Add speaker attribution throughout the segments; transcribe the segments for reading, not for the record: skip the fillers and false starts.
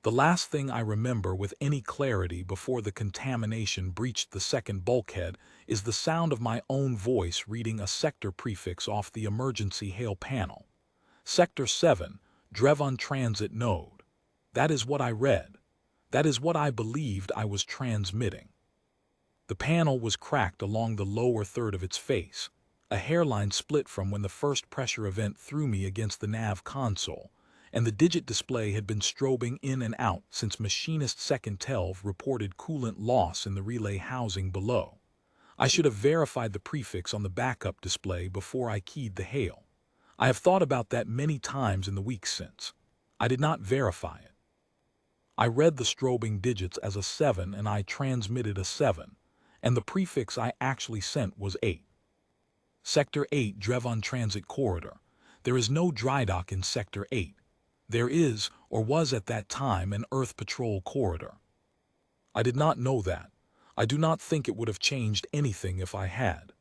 Speaker 1: The last thing I remember with any clarity before the contamination breached the second bulkhead is the sound of my own voice reading a sector prefix off the emergency hail panel. Sector 7, Drevon Transit Node. That is what I read. That is what I believed I was transmitting. The panel was cracked along the lower third of its face, a hairline split from when the first pressure event threw me against the nav console, and the digit display had been strobing in and out since machinist second 12 reported coolant loss in the relay housing below. I should have verified the prefix on the backup display before I keyed the hail. I have thought about that many times in the weeks since. I did not verify it. I read the strobing digits as a 7 and I transmitted a 7, and the prefix I actually sent was 8. Sector 8 Drevon Transit Corridor. There is no dry dock in Sector 8. There is, or was at that time, an Earth Patrol corridor. I did not know that. I do not think it would have changed anything if I had.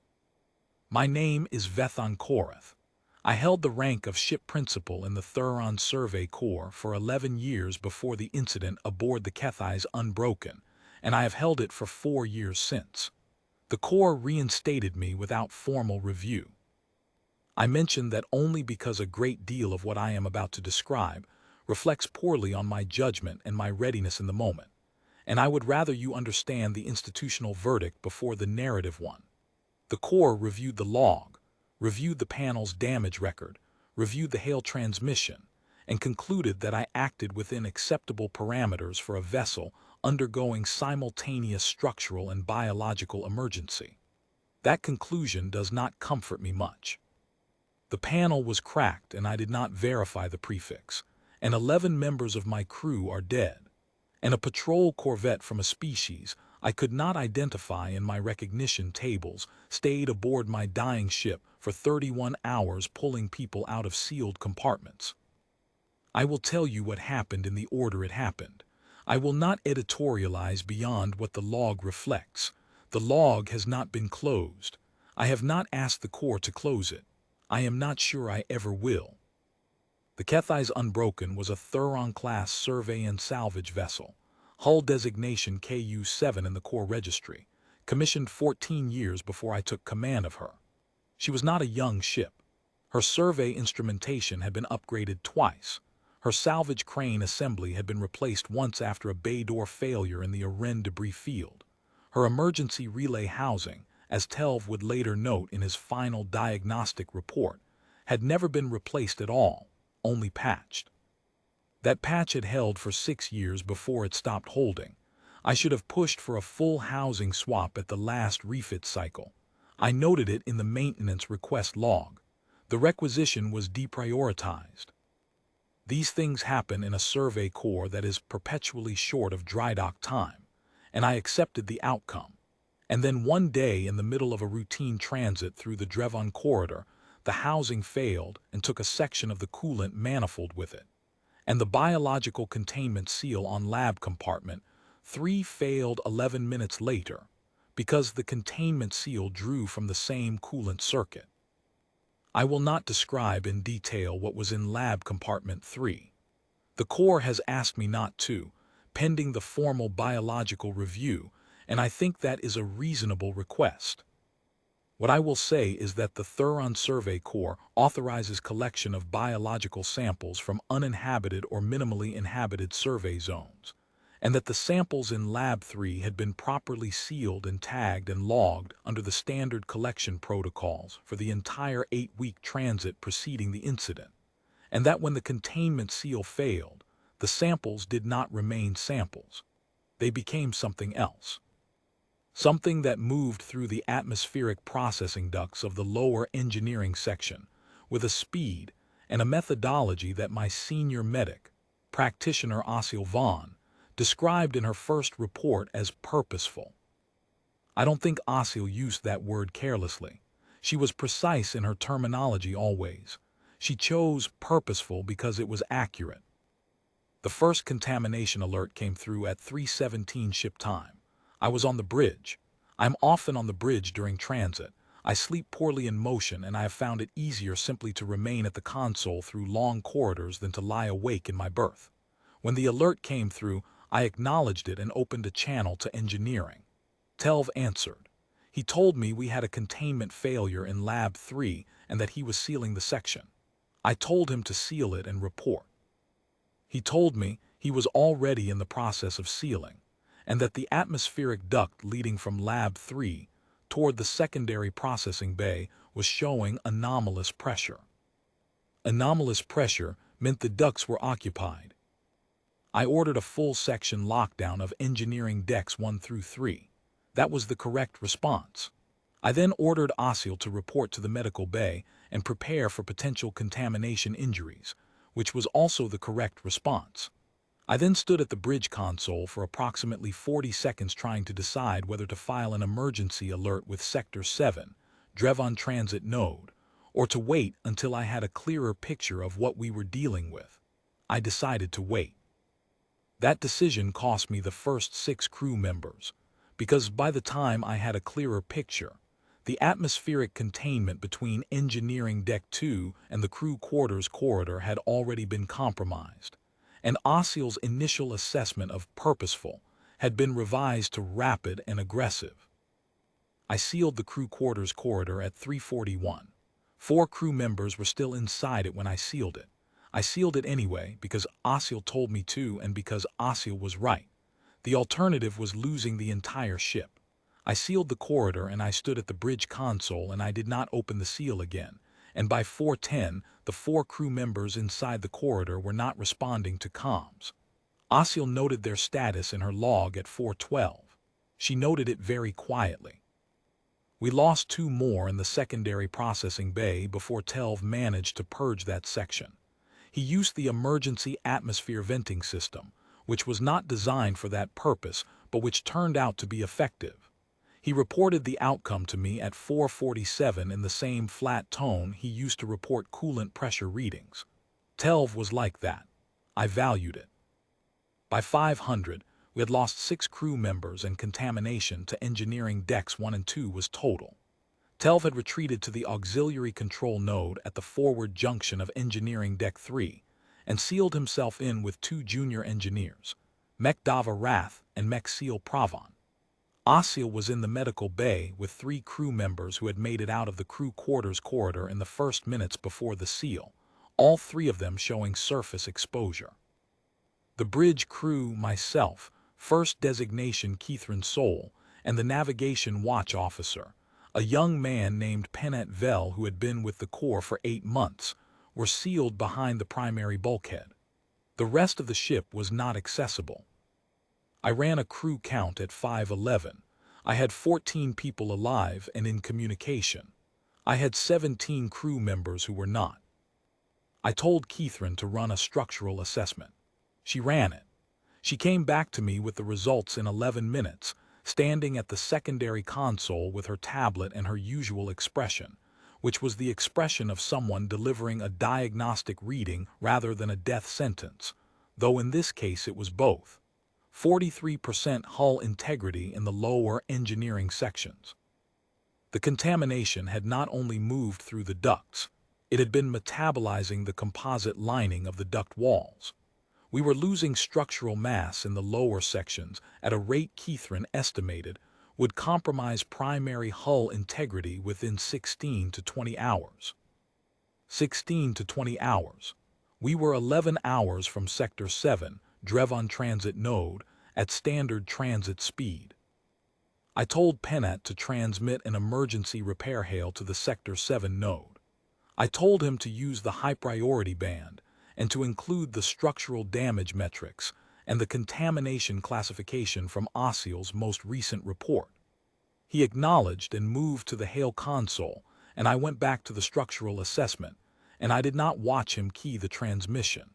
Speaker 1: My name is Vethan Korath. I held the rank of ship principal in the Thuron Survey Corps for 11 years before the incident aboard the Kethai's Unbroken, and I have held it for 4 years since. The Corps reinstated me without formal review. I mention that only because a great deal of what I am about to describe reflects poorly on my judgment and my readiness in the moment, and I would rather you understand the institutional verdict before the narrative one. The Corps reviewed the log, reviewed the panel's damage record, reviewed the hail transmission, and concluded that I acted within acceptable parameters for a vessel undergoing simultaneous structural and biological emergency. That conclusion does not comfort me much. The panel was cracked and I did not verify the prefix, and 11 members of my crew are dead, and a patrol corvette from a species I could not identify in my recognition tables stayed aboard my dying ship for 31 hours pulling people out of sealed compartments. I will tell you what happened in the order it happened. I will not editorialize beyond what the log reflects. The log has not been closed. I have not asked the Corps to close it. I am not sure I ever will. The Kethai's Unbroken was a Thuron-class survey and salvage vessel, hull designation KU-7 in the Corps registry, commissioned 14 years before I took command of her. She was not a young ship. Her survey instrumentation had been upgraded twice. Her salvage crane assembly had been replaced once after a bay door failure in the Aren debris field. Her emergency relay housing, as Telv would later note in his final diagnostic report, had never been replaced at all, only patched. That patch had held for 6 years before it stopped holding. I should have pushed for a full housing swap at the last refit cycle. I noted it in the maintenance request log. The requisition was deprioritized. These things happen in a survey corps that is perpetually short of dry dock time, and I accepted the outcome. And then one day in the middle of a routine transit through the Drevon corridor, the housing failed and took a section of the coolant manifold with it. And the biological containment seal on lab compartment 3 failed 11 minutes later because the containment seal drew from the same coolant circuit. I will not describe in detail what was in lab compartment 3. The Corps has asked me not to, pending the formal biological review, and I think that is a reasonable request. What I will say is that the Thuron Survey Corps authorizes collection of biological samples from uninhabited or minimally inhabited survey zones, and that the samples in Lab 3 had been properly sealed and tagged and logged under the standard collection protocols for the entire 8-week transit preceding the incident, and that when the containment seal failed, the samples did not remain samples. They became something else. Something that moved through the atmospheric processing ducts of the lower engineering section with a speed and a methodology that my senior medic, practitioner Osil Vaughn, described in her first report as purposeful. I don't think Osil used that word carelessly. She was precise in her terminology always. She chose purposeful because it was accurate. The first contamination alert came through at 3:17 ship time. I was on the bridge. I'm often on the bridge during transit. I sleep poorly in motion, and I have found it easier simply to remain at the console through long corridors than to lie awake in my berth. When the alert came through, I acknowledged it and opened a channel to engineering. Telv answered. He told me we had a containment failure in Lab 3 and that he was sealing the section. I told him to seal it and report. He told me he was already in the process of sealing, and that the atmospheric duct leading from Lab 3 toward the secondary processing bay was showing anomalous pressure. Anomalous pressure meant the ducts were occupied. I ordered a full section lockdown of engineering decks 1 through 3. That was the correct response. I then ordered Osil to report to the medical bay and prepare for potential contamination injuries, which was also the correct response. I then stood at the bridge console for approximately 40 seconds trying to decide whether to file an emergency alert with Sector 7, Drevon Transit Node, or to wait until I had a clearer picture of what we were dealing with. I decided to wait. That decision cost me the first 6 crew members, because by the time I had a clearer picture, the atmospheric containment between Engineering Deck 2 and the crew quarters corridor had already been compromised, and Osil's initial assessment of purposeful had been revised to rapid and aggressive. I sealed the crew quarters corridor at 3:41. 4 crew members were still inside it when I sealed it. I sealed it anyway because Osil told me to and because Osil was right. The alternative was losing the entire ship. I sealed the corridor and I stood at the bridge console and I did not open the seal again, and by 4:10, the 4 crew members inside the corridor were not responding to comms. Osil noted their status in her log at 4:12. She noted it very quietly. We lost 2 more in the secondary processing bay before Telv managed to purge that section. He used the emergency atmosphere venting system, which was not designed for that purpose, but which turned out to be effective. He reported the outcome to me at 4:47 in the same flat tone he used to report coolant pressure readings. Telv was like that. I valued it. By 500, we had lost 6 crew members and contamination to engineering decks 1 and 2 was total. Telv had retreated to the auxiliary control node at the forward junction of engineering deck 3 and sealed himself in with 2 junior engineers, Mech Dava Rath and Mech Seal Pravan. Osil was in the medical bay with 3 crew members who had made it out of the crew quarters corridor in the first minutes before the seal, all 3 of them showing surface exposure. The bridge crew, myself, first designation Keithran Soul, and the navigation watch officer, a young man named Penet Vel who had been with the Corps for 8 months, were sealed behind the primary bulkhead. The rest of the ship was not accessible. I ran a crew count at 5:11. I had 14 people alive and in communication. I had 17 crew members who were not. I told Keithran to run a structural assessment. She ran it. She came back to me with the results in 11 minutes, standing at the secondary console with her tablet and her usual expression, which was the expression of someone delivering a diagnostic reading rather than a death sentence, though in this case it was both. 43% hull integrity in the lower engineering sections. The contamination had not only moved through the ducts, it had been metabolizing the composite lining of the duct walls. We were losing structural mass in the lower sections at a rate Keithran estimated would compromise primary hull integrity within 16 to 20 hours. 16 to 20 hours. We were 11 hours from Sector 7, Drevon Transit Node, at standard transit speed. I told Penet to transmit an emergency repair hail to the Sector 7 node. I told him to use the high priority band and to include the structural damage metrics and the contamination classification from Osil's most recent report. He acknowledged and moved to the hail console, and I went back to the structural assessment, and I did not watch him key the transmission.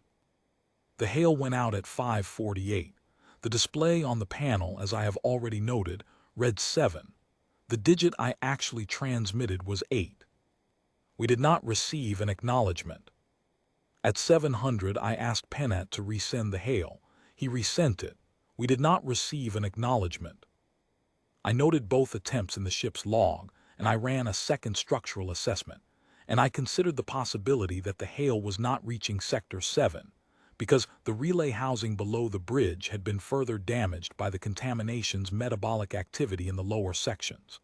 Speaker 1: The hail went out at 5:48. The display on the panel, as I have already noted, read 7. The digit I actually transmitted was 8. We did not receive an acknowledgement. At 700, I asked Penet to resend the hail. He resent it. We did not receive an acknowledgement. I noted both attempts in the ship's log, and I ran a second structural assessment, and I considered the possibility that the hail was not reaching Sector 7, because the relay housing below the bridge had been further damaged by the contamination's metabolic activity in the lower sections.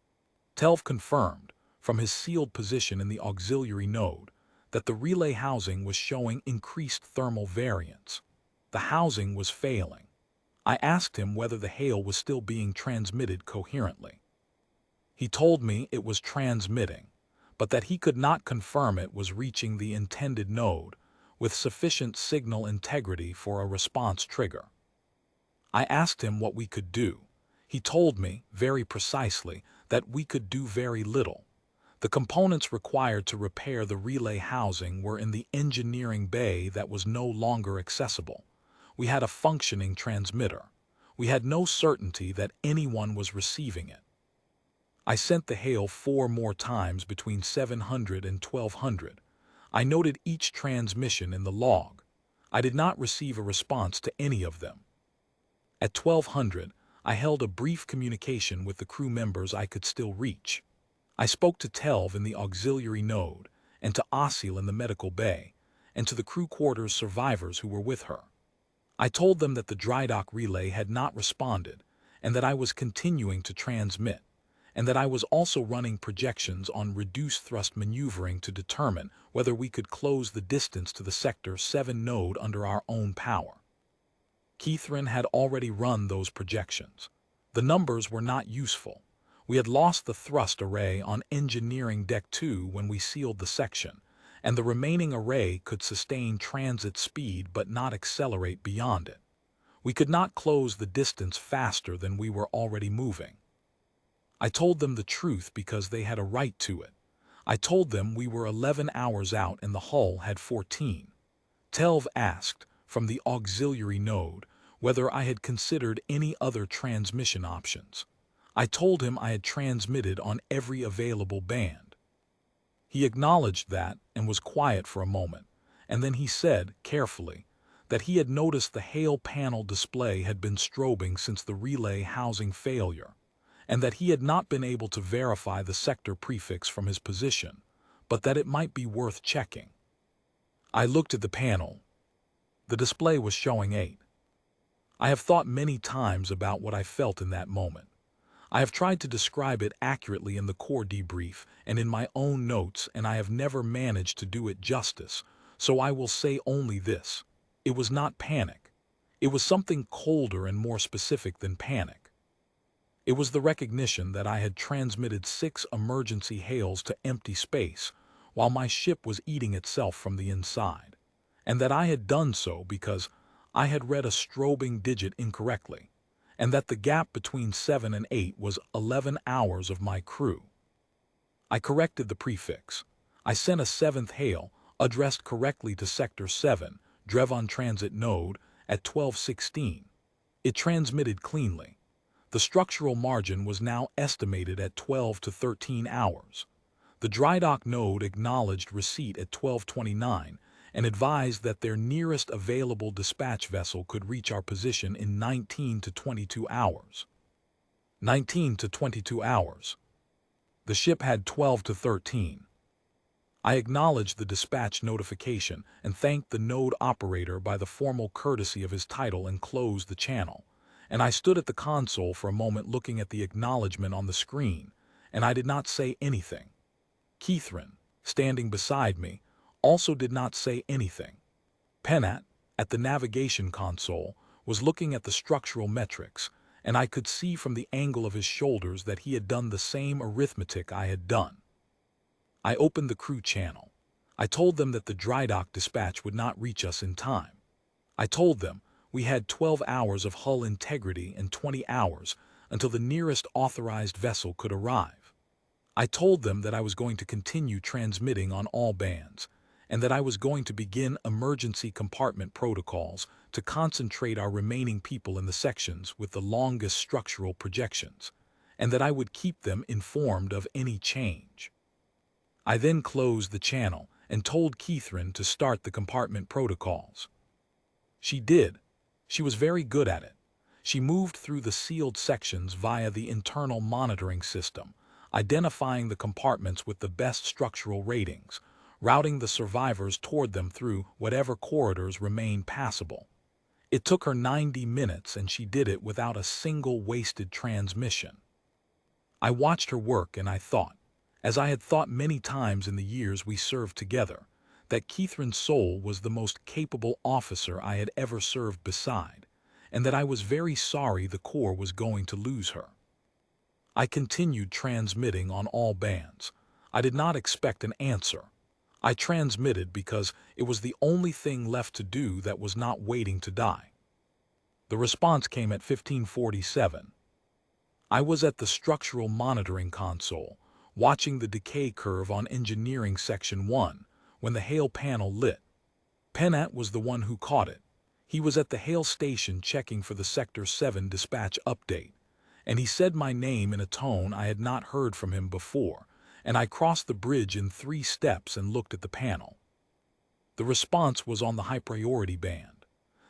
Speaker 1: Telv confirmed, from his sealed position in the auxiliary node, that the relay housing was showing increased thermal variance. The housing was failing. I asked him whether the hail was still being transmitted coherently. He told me it was transmitting, but that he could not confirm it was reaching the intended node with sufficient signal integrity for a response trigger. I asked him what we could do. He told me, very precisely, that we could do very little. The components required to repair the relay housing were in the engineering bay that was no longer accessible. We had a functioning transmitter. We had no certainty that anyone was receiving it. I sent the hail 4 more times between 700 and 1200. I noted each transmission in the log. I did not receive a response to any of them. At 1200, I held a brief communication with the crew members I could still reach. I spoke to Telv in the auxiliary node, and to Asil in the medical bay, and to the crew quarters survivors who were with her. I told them that the dry dock relay had not responded, and that I was continuing to transmit, and that I was also running projections on reduced thrust maneuvering to determine whether we could close the distance to the Sector 7 node under our own power. Keithrin had already run those projections. The numbers were not useful. We had lost the thrust array on Engineering Deck 2 when we sealed the section, and the remaining array could sustain transit speed but not accelerate beyond it. We could not close the distance faster than we were already moving. I told them the truth because they had a right to it. I told them we were 11 hours out and the hull had 14. Telv asked, from the auxiliary node, whether I had considered any other transmission options. I told him I had transmitted on every available band. He acknowledged that and was quiet for a moment, and then he said, carefully, that he had noticed the hail panel display had been strobing since the relay housing failure, and that he had not been able to verify the sector prefix from his position, but that it might be worth checking. I looked at the panel. The display was showing 8. I have thought many times about what I felt in that moment. I have tried to describe it accurately in the core debrief and in my own notes, and I have never managed to do it justice, so I will say only this. It was not panic. It was something colder and more specific than panic. It was the recognition that I had transmitted 6 emergency hails to empty space while my ship was eating itself from the inside, and that I had done so because I had read a strobing digit incorrectly, and that the gap between 7 and 8 was 11 hours of my crew. I corrected the prefix. I sent a 7th hail, addressed correctly to Sector 7, Drevon Transit Node, at 12:16. It transmitted cleanly. The structural margin was now estimated at 12 to 13 hours. The dry dock node acknowledged receipt at 12:29 and advised that their nearest available dispatch vessel could reach our position in 19 to 22 hours. 19 to 22 hours. The ship had 12 to 13. I acknowledged the dispatch notification and thanked the node operator by the formal courtesy of his title and closed the channel. And I stood at the console for a moment looking at the acknowledgement on the screen, and I did not say anything. Keithrin, standing beside me, also did not say anything. Penat, at the navigation console, was looking at the structural metrics, and I could see from the angle of his shoulders that he had done the same arithmetic I had done. I opened the crew channel. I told them that the dry dock dispatch would not reach us in time. I told them we had 12 hours of hull integrity and 20 hours until the nearest authorized vessel could arrive. I told them that I was going to continue transmitting on all bands, and that I was going to begin emergency compartment protocols to concentrate our remaining people in the sections with the longest structural projections, and that I would keep them informed of any change. I then closed the channel and told Keithrin to start the compartment protocols. She did. She was very good at it. She moved through the sealed sections via the internal monitoring system, identifying the compartments with the best structural ratings, routing the survivors toward them through whatever corridors remained passable. It took her 90 minutes, and she did it without a single wasted transmission. I watched her work, and I thought, as I had thought many times in the years we served together, that Catherine Soule was the most capable officer I had ever served beside, and that I was very sorry the Corps was going to lose her. I continued transmitting on all bands. I did not expect an answer. I transmitted because it was the only thing left to do that was not waiting to die. The response came at 1547. I was at the structural monitoring console, watching the decay curve on engineering section 1, when the hail panel lit. Pennant was the one who caught it. He was at the hail station checking for the Sector 7 dispatch update, and he said my name in a tone I had not heard from him before, and I crossed the bridge in 3 steps and looked at the panel. The response was on the high-priority band.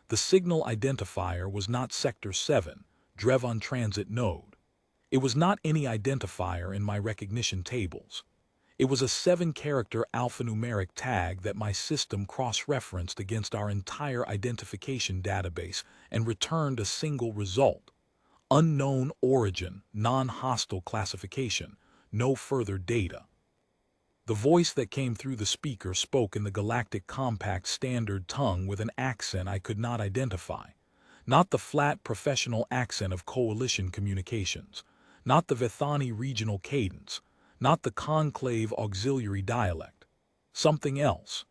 Speaker 1: The signal identifier was not Sector 7, Drevon Transit Node. It was not any identifier in my recognition tables. It was a 7-character alphanumeric tag that my system cross-referenced against our entire identification database and returned a single result: unknown origin, non-hostile classification, no further data. The voice that came through the speaker spoke in the Galactic Compact Standard tongue with an accent I could not identify. Not the flat professional accent of Coalition communications, not the Vithani regional cadence, not the Conclave auxiliary dialect. Something else.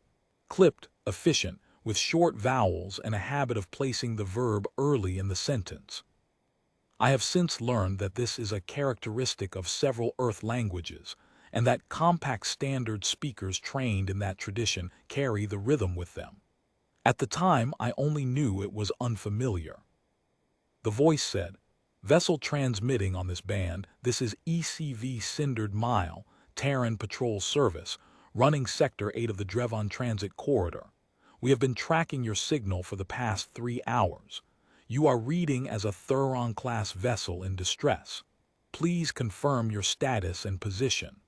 Speaker 1: Clipped, efficient, with short vowels and a habit of placing the verb early in the sentence. I have since learned that this is a characteristic of several Earth languages, and that compact standard speakers trained in that tradition carry the rhythm with them. At the time, I only knew it was unfamiliar. The voice said, "Vessel transmitting on this band, this is ECV Cindered Mile, Terran Patrol Service, running Sector 8 of the Drevon Transit Corridor. We have been tracking your signal for the past 3 hours. You are reading as a Thuron-class vessel in distress. Please confirm your status and position."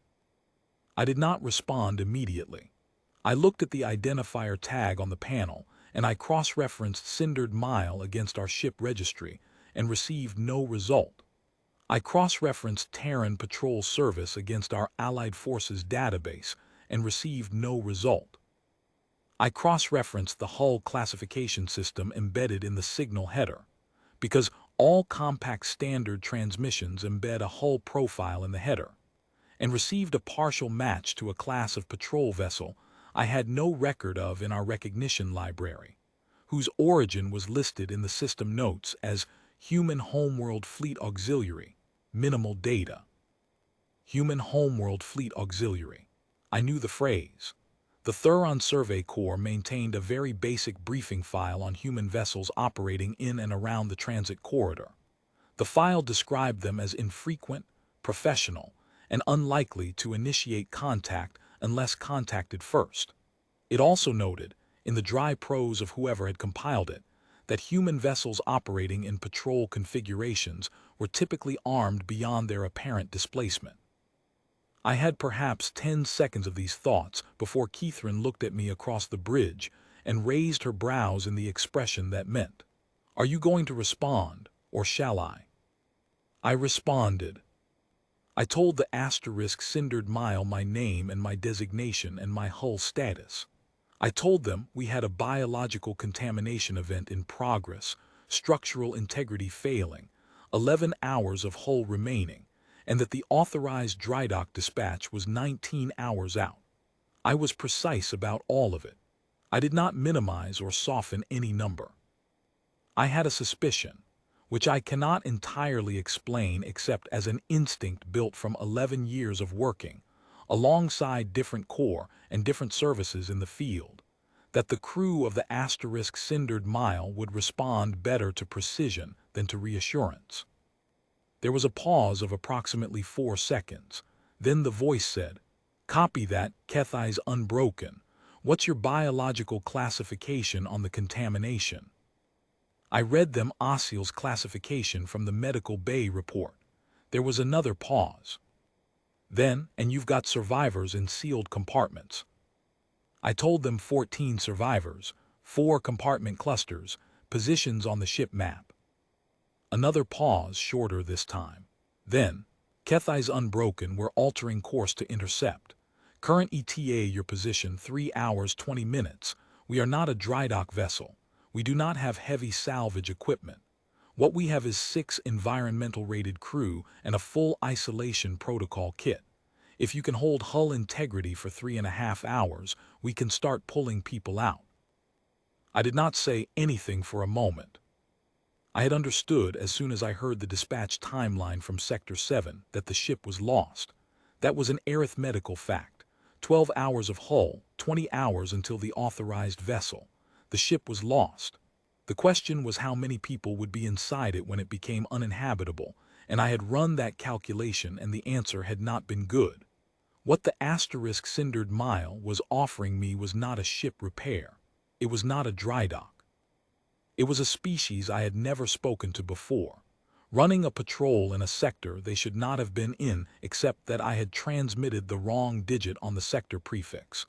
Speaker 1: I did not respond immediately. I looked at the identifier tag on the panel, and I cross-referenced Cindered Mile against our ship registry and received no result. I cross-referenced Terran Patrol Service against our Allied Forces database and received no result. I cross-referenced the hull classification system embedded in the signal header, because all compact standard transmissions embed a hull profile in the header, and received a partial match to a class of patrol vessel I had no record of in our recognition library, whose origin was listed in the system notes as Human Homeworld Fleet Auxiliary, minimal data. Human Homeworld Fleet Auxiliary. I knew the phrase. The Thuron Survey Corps maintained a very basic briefing file on human vessels operating in and around the transit corridor. The file described them as infrequent, professional, and unlikely to initiate contact unless contacted first. It also noted, in the dry prose of whoever had compiled it, that human vessels operating in patrol configurations were typically armed beyond their apparent displacement. I had perhaps 10 seconds of these thoughts before Catherine looked at me across the bridge and raised her brows in the expression that meant, "Are you going to respond, or shall I?" I responded. I told the *Cindered Mile my name and my designation and my hull status. I told them we had a biological contamination event in progress, structural integrity failing, 11 hours of hull remaining, and that the authorized dry dock dispatch was 19 hours out. I was precise about all of it. I did not minimize or soften any number. I had a suspicion, which I cannot entirely explain except as an instinct built from 11 years of working, alongside different corps and different services in the field, that the crew of the *Cindered Mile would respond better to precision than to reassurance. There was a pause of approximately 4 seconds. Then the voice said, "Copy that, Kethai's unbroken. What's your biological classification on the contamination?" I read them Ossiel's classification from the medical bay report. There was another pause. Then, "And you've got survivors in sealed compartments." I told them 14 survivors, 4 compartment clusters, positions on the ship map. Another pause, shorter this time. Then, Kethai's unbroken, we're altering course to intercept. Current ETA your position 3 hours 20 minutes. We are not a dry dock vessel. We do not have heavy salvage equipment. What we have is 6 environmental rated crew and a full isolation protocol kit. If you can hold hull integrity for 3.5 hours, we can start pulling people out. I did not say anything for a moment. I had understood as soon as I heard the dispatch timeline from Sector 7 that the ship was lost. That was an arithmetical fact. 12 hours of hull, 20 hours until the authorized vessel. The ship was lost. The question was how many people would be inside it when it became uninhabitable, and I had run that calculation and the answer had not been good. What the asterisk cindered mile was offering me was not a ship repair. It was not a dry dock. It was a species I had never spoken to before, running a patrol in a sector they should not have been in except that I had transmitted the wrong digit on the sector prefix,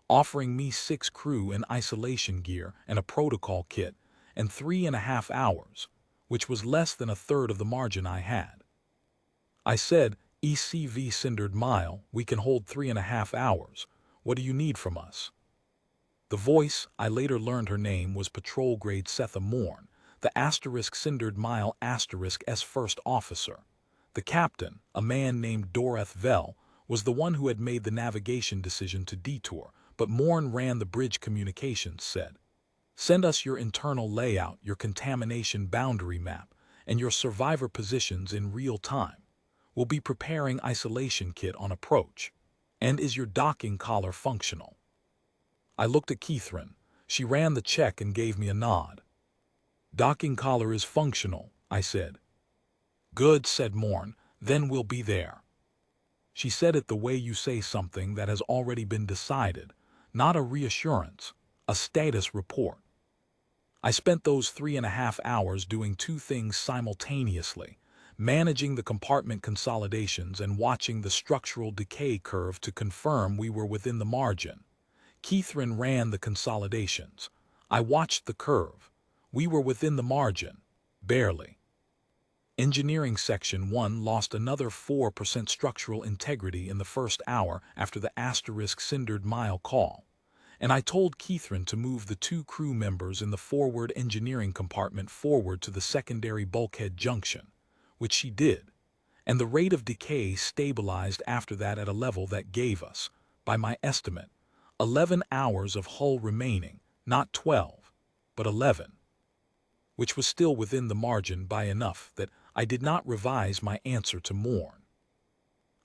Speaker 1: offering me 6 crew in isolation gear and a protocol kit, and 3.5 hours, which was less than a third of the margin I had. I said, ECV cindered mile, we can hold 3.5 hours. What do you need from us? The voice, I later learned her name was patrol grade Setha Morn, the asterisk cindered mile asterisk S first officer. The captain, a man named Doreth Vell, was the one who had made the navigation decision to detour, but Morn ran the bridge communications, said, send us your internal layout, your contamination boundary map, and your survivor positions in real time. We'll be preparing isolation kit on approach. And is your docking collar functional? I looked at Catherine. She ran the check and gave me a nod. Docking collar is functional, I said. Good, said Morn, then we'll be there. She said it the way you say something that has already been decided, not a reassurance, a status report. I spent those 3.5 hours doing 2 things simultaneously, managing the compartment consolidations and watching the structural decay curve to confirm we were within the margin. Catherine ran the consolidations. I watched the curve. We were within the margin. Barely. Engineering Section 1 lost another 4% structural integrity in the first hour after the asterisk cindered mile call, and I told Catherine to move the 2 crew members in the forward engineering compartment forward to the secondary bulkhead junction, which she did, and the rate of decay stabilized after that at a level that gave us, by my estimate, 11 hours of hull remaining, not 12, but 11, which was still within the margin by enough that I did not revise my answer to Morn.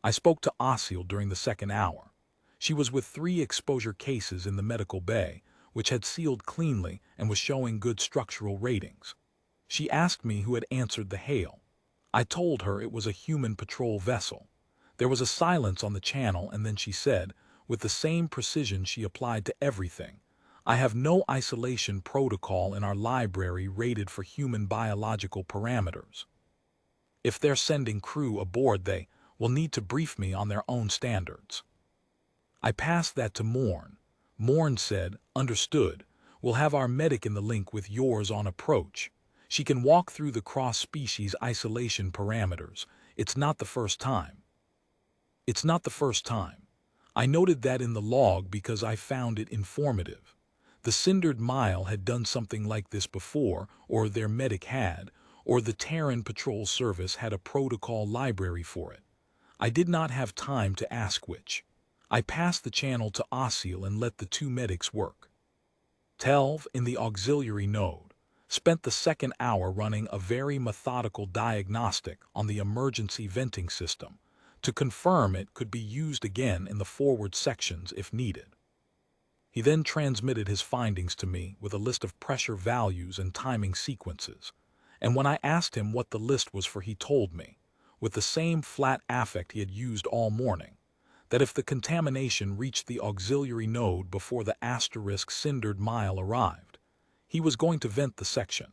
Speaker 1: I spoke to Osil during the second hour. She was with 3 exposure cases in the medical bay, which had sealed cleanly and was showing good structural ratings. She asked me who had answered the hail. I told her it was a human patrol vessel. There was a silence on the channel, and then she said, with the same precision she applied to everything, I have no isolation protocol in our library rated for human biological parameters. If they're sending crew aboard, they will need to brief me on their own standards. I passed that to Morn. Morn said, understood, we'll have our medic in the link with yours on approach. She can walk through the cross-species isolation parameters. It's not the first time. It's not the first time. I noted that in the log because I found it informative. The cindered mile had done something like this before, or their medic had, or the Terran Patrol Service had a protocol library for it. I did not have time to ask which. I passed the channel to Osil and let the 2 medics work. Telv, in the auxiliary node, spent the second hour running a very methodical diagnostic on the emergency venting system to confirm it could be used again in the forward sections if needed. He then transmitted his findings to me with a list of pressure values and timing sequences, and when I asked him what the list was for, he told me, with the same flat affect he had used all morning, that if the contamination reached the auxiliary node before the asterisk cindered mile arrived, he was going to vent the section,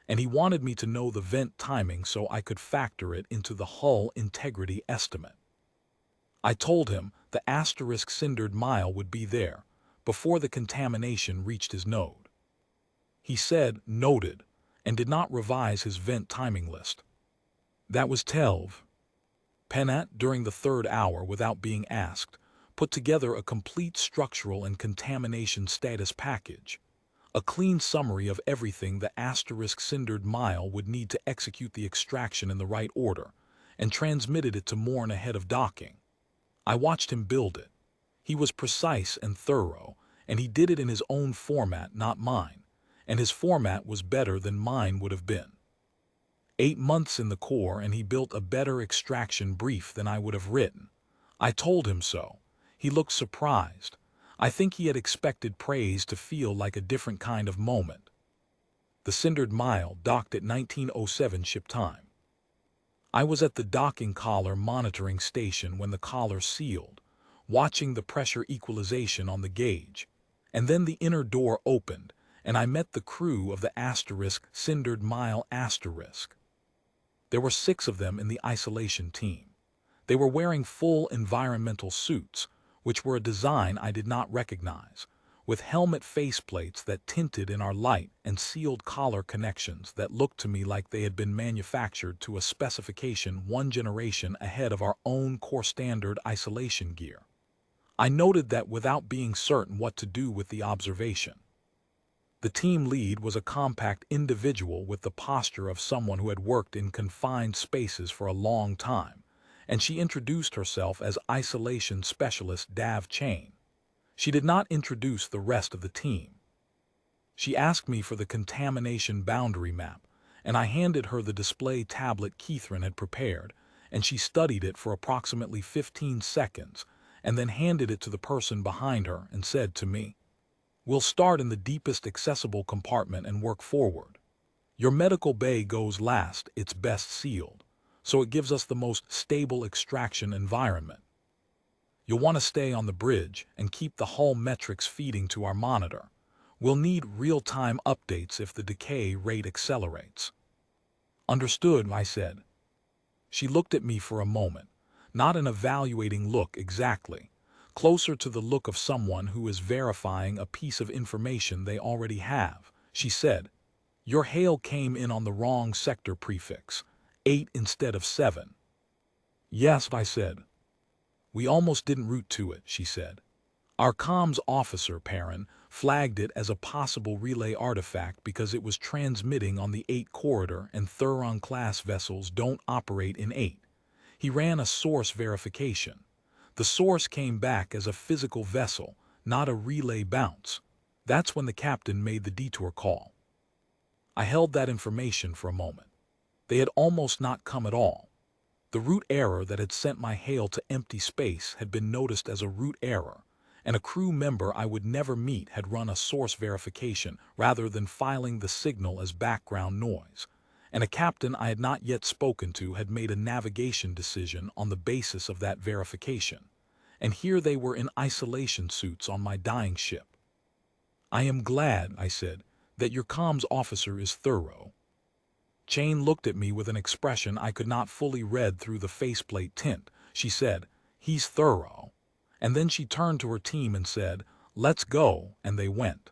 Speaker 1: and he wanted me to know the vent timing so I could factor it into the hull integrity estimate. I told him the asterisk cindered mile would be there, before the contamination reached his node. He said, "Noted," and did not revise his vent timing list. That was 12. Penat, during the third hour without being asked, put together a complete structural and contamination status package, a clean summary of everything the *cindered mile would need to execute the extraction in the right order, and transmitted it to Morn ahead of docking. I watched him build it. He was precise and thorough, and he did it in his own format, not mine, and his format was better than mine would have been. 8 months in the Corps, and he built a better extraction brief than I would have written. I told him so. He looked surprised. I think he had expected praise to feel like a different kind of moment. The cindered mile docked at 1907 ship time. I was at the docking collar monitoring station when the collar sealed, watching the pressure equalization on the gauge, and then the inner door opened, and I met the crew of the cindered mile *. There were 6 of them in the isolation team. They were wearing full environmental suits, which were a design I did not recognize, with helmet faceplates that tinted in our light and sealed collar connections that looked to me like they had been manufactured to a specification 1 generation ahead of our own Corps standard isolation gear. I noted that without being certain what to do with the observation. The team lead was a compact individual with the posture of someone who had worked in confined spaces for a long time, and she introduced herself as Isolation Specialist Dav Chain. She did not introduce the rest of the team. She asked me for the contamination boundary map, and I handed her the display tablet Keithran had prepared, and she studied it for approximately 15 seconds, and then handed it to the person behind her and said to me, "We'll start in the deepest accessible compartment and work forward. Your medical bay goes last, it's best sealed, so it gives us the most stable extraction environment. You'll want to stay on the bridge and keep the hull metrics feeding to our monitor. We'll need real-time updates if the decay rate accelerates." "Understood," I said. She looked at me for a moment, not an evaluating look exactly, closer to the look of someone who is verifying a piece of information they already have. She said, "Your hail came in on the wrong sector prefix, 8 instead of 7. "Yes," I said. "We almost didn't route to it," she said. "Our comms officer, Perrin, flagged it as a possible relay artifact because it was transmitting on the 8 corridor and Thuron-class vessels don't operate in 8. He ran a source verification. The source came back as a physical vessel, not a relay bounce. That's when the captain made the detour call." I held that information for a moment. They had almost not come at all. The route error that had sent my hail to empty space had been noticed as a route error, and a crew member I would never meet had run a source verification rather than filing the signal as background noise, and a captain I had not yet spoken to had made a navigation decision on the basis of that verification, and here they were in isolation suits on my dying ship. "I am glad," I said, "that your comms officer is thorough." Chain looked at me with an expression I could not fully read through the faceplate tint. She said, "He's thorough." And then she turned to her team and said, "Let's go," and they went.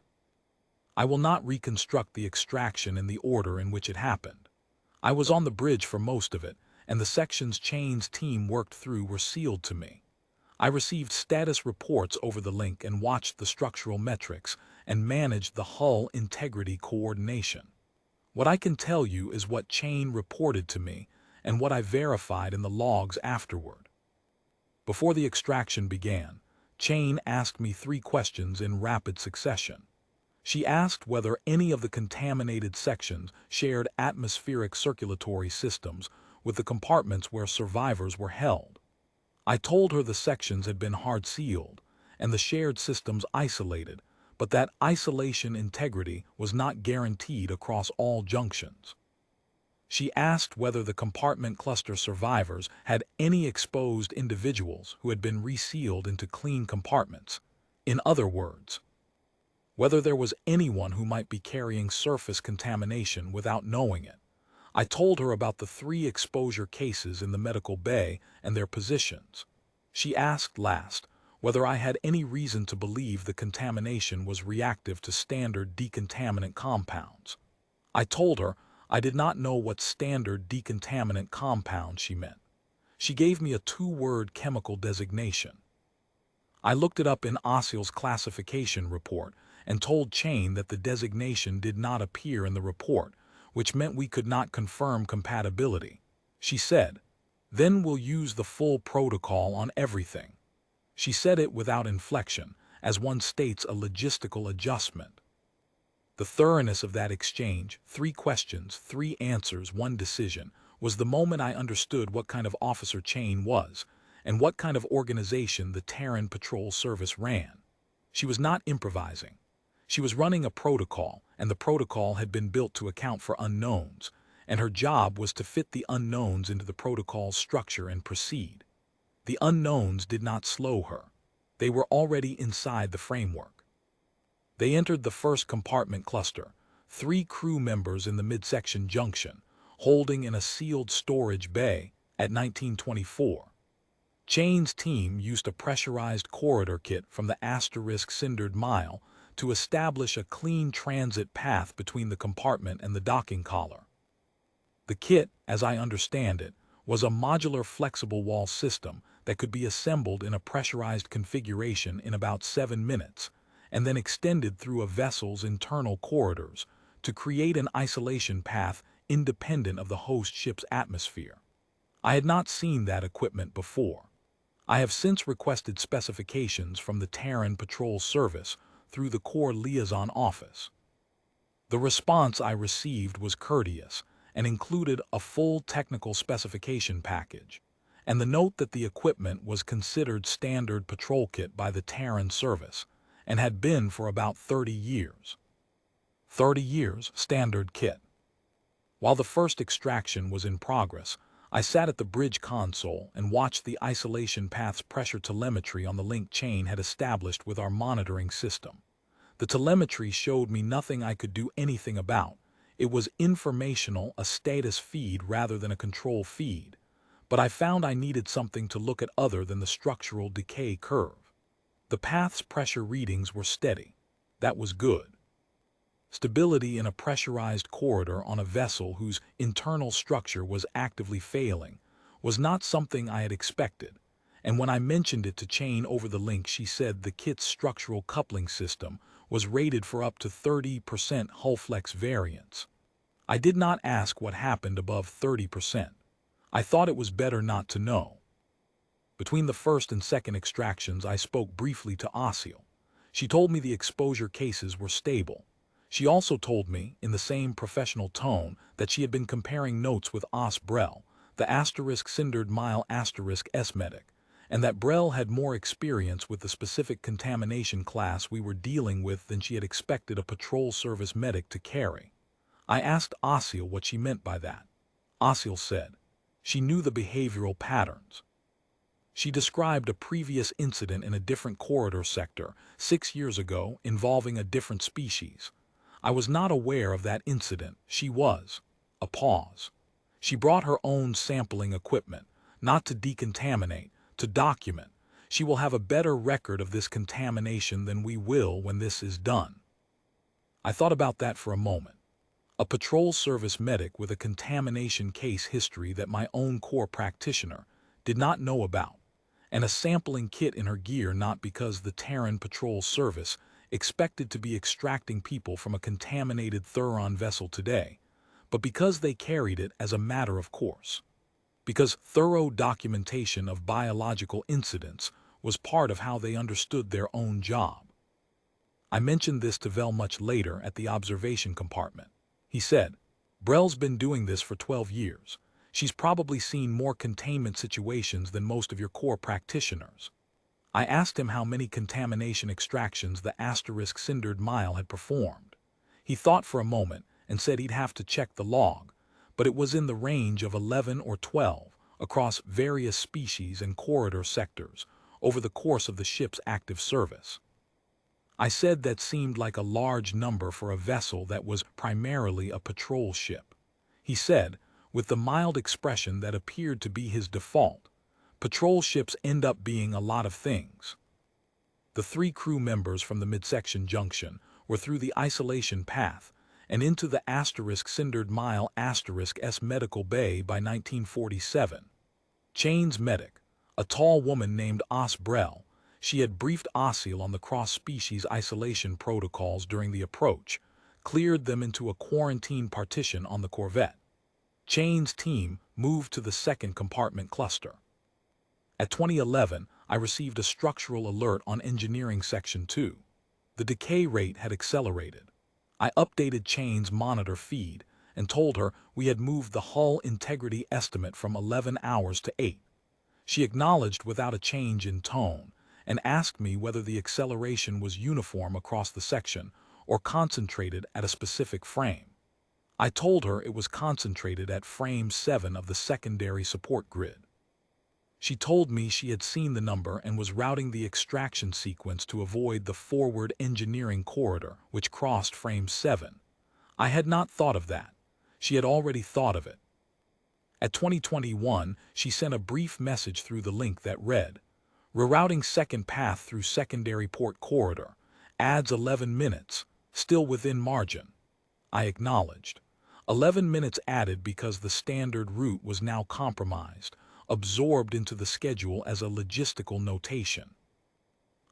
Speaker 1: I will not reconstruct the extraction in the order in which it happened. I was on the bridge for most of it, and the sections Chain's team worked through were sealed to me. I received status reports over the link and watched the structural metrics and managed the hull integrity coordination. What I can tell you is what Chain reported to me and what I verified in the logs afterward. Before the extraction began, Chain asked me 3 questions in rapid succession. She asked whether any of the contaminated sections shared atmospheric circulatory systems with the compartments where survivors were held. I told her the sections had been hard-sealed and the shared systems isolated, but that isolation integrity was not guaranteed across all junctions. She asked whether the compartment cluster survivors had any exposed individuals who had been resealed into clean compartments. In other words, whether there was anyone who might be carrying surface contamination without knowing it. I told her about the 3 exposure cases in the medical bay and their positions. She asked last whether I had any reason to believe the contamination was reactive to standard decontaminant compounds. I told her I did not know what standard decontaminant compound she meant. She gave me a two-word chemical designation. I looked it up in Osceol's classification report and told Chain that the designation did not appear in the report, which meant we could not confirm compatibility. She said, "Then we'll use the full protocol on everything." She said it without inflection, as one states a logistical adjustment. The thoroughness of that exchange, 3 questions, 3 answers, 1 decision, was the moment I understood what kind of officer Chain was, and what kind of organization the Terran Patrol Service ran. She was not improvising. She was running a protocol, and the protocol had been built to account for unknowns, and her job was to fit the unknowns into the protocol's structure and proceed. The unknowns did not slow her. They were already inside the framework. They entered the first compartment cluster, 3 crew members in the midsection junction, holding in a sealed storage bay at 1924. Chain's team used a pressurized corridor kit from the cindered mile to establish a clean transit path between the compartment and the docking collar. The kit, as I understand it, was a modular flexible wall system that could be assembled in a pressurized configuration in about 7 minutes, and then extended through a vessel's internal corridors to create an isolation path independent of the host ship's atmosphere. I had not seen that equipment before. I have since requested specifications from the Terran Patrol Service through the Corps Liaison Office. The response I received was courteous and included a full technical specification package, and the note that the equipment was considered standard patrol kit by the Terran Service and had been for about 30 years. 30 years standard kit. While the first extraction was in progress, I sat at the bridge console and watched the isolation path's pressure telemetry on the link Chain had established with our monitoring system. The telemetry showed me nothing I could do anything about. It was informational, a status feed rather than a control feed, but I found I needed something to look at other than the structural decay curve. The path's pressure readings were steady. That was good. Stability in a pressurized corridor on a vessel whose internal structure was actively failing was not something I had expected, and when I mentioned it to Chain over the link, she said the kit's structural coupling system was rated for up to 30% hull flex variance. I did not ask what happened above 30%. I thought it was better not to know. Between the first and second extractions, I spoke briefly to Osceol. She told me the exposure cases were stable. She also told me, in the same professional tone, that she had been comparing notes with Os Brel, the cindered mile S medic, and that Brel had more experience with the specific contamination class we were dealing with than she had expected a patrol service medic to carry. I asked Osceol what she meant by that. Osceol said she knew the behavioral patterns. She described a previous incident in a different corridor sector 6 years ago involving a different species. I was not aware of that incident. She was. A pause. She brought her own sampling equipment, not to decontaminate, to document. She will have a better record of this contamination than we will when this is done. I thought about that for a moment. A patrol service medic with a contamination case history that my own Corps practitioner did not know about, and a sampling kit in her gear, not because the Terran Patrol Service expected to be extracting people from a contaminated Thuron vessel today, but because they carried it as a matter of course. Because thorough documentation of biological incidents was part of how they understood their own job. I mentioned this to Vel much later at the observation compartment. He said, "Brel's been doing this for 12 years. She's probably seen more containment situations than most of your Corps practitioners." I asked him how many contamination extractions the cindered mile had performed. He thought for a moment and said he'd have to check the log, but it was in the range of 11 or 12 across various species and corridor sectors over the course of the ship's active service. I said that seemed like a large number for a vessel that was primarily a patrol ship. He said, with the mild expression that appeared to be his default, "Patrol ships end up being a lot of things." The 3 crew members from the midsection junction were through the isolation path and into the cindered mile s medical bay by 1947. Chain's medic, a tall woman named Brell, she had briefed Osil on the cross-species isolation protocols during the approach, cleared them into a quarantine partition on the Corvette. Chain's team moved to the second compartment cluster. At 2011, I received a structural alert on Engineering Section 2. The decay rate had accelerated. I updated Chain's monitor feed and told her we had moved the hull integrity estimate from 11 hours to 8. She acknowledged without a change in tone and asked me whether the acceleration was uniform across the section or concentrated at a specific frame. I told her it was concentrated at frame 7 of the secondary support grid. She told me she had seen the number and was routing the extraction sequence to avoid the forward engineering corridor, which crossed frame 7. I had not thought of that. She had already thought of it. At 2021, she sent a brief message through the link that read, "Rerouting second path through secondary port corridor. Adds 11 minutes, still within margin." I acknowledged. 11 minutes added because the standard route was now compromised, absorbed into the schedule as a logistical notation.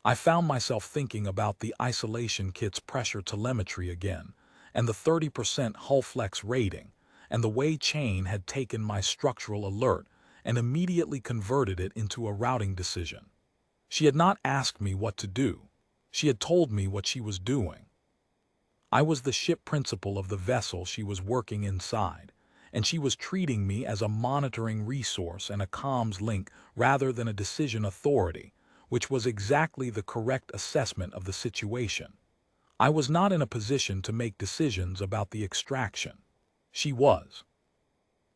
Speaker 1: I found myself thinking about the isolation kit's pressure telemetry again, and the 30% hull flex rating, and the way Chain had taken my structural alert and immediately converted it into a routing decision. She had not asked me what to do. She had told me what she was doing. I was the ship principal of the vessel she was working inside, and she was treating me as a monitoring resource and a comms link rather than a decision authority, which was exactly the correct assessment of the situation. I was not in a position to make decisions about the extraction. She was.